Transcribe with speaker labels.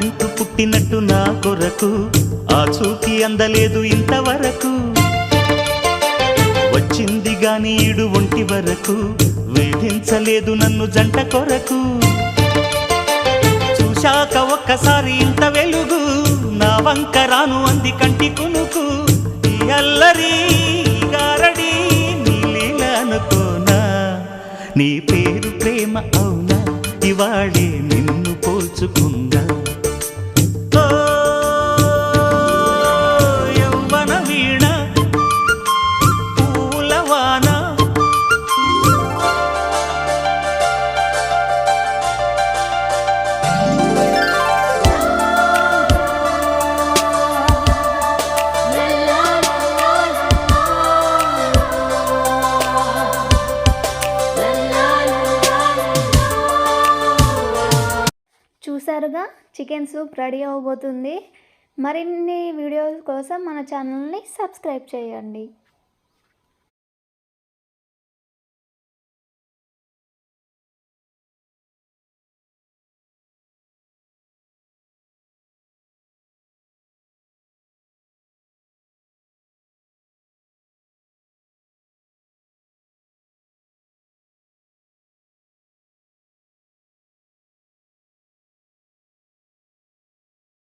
Speaker 1: అంటూ పుట్టినట్టు నా కొరకు ఆ చూకి అందలేదు ఇంతవరకు వచ్చింది గాని ఈడు ఒంటి వరకు వేధించలేదు నన్ను జంట కొరకు చూశాక ఒక్కసారి ఇంత వెలుగు నా వంక రాను అంది కంటి కునుకు ఈ అల్లరి గారడి నీలీల అనుకోనా నీ పేరు ప్రేమ అవునా ఇవాళే నిన్ను పోల్చుకుందా యవ్వన వీణ పూలవాన
Speaker 2: చూసారుగా చికెన్ సూప్ రెడీ అవబోతుంది. మరిన్ని వీడియోల కోసం మన ఛానల్ని సబ్స్క్రైబ్ చేయండి.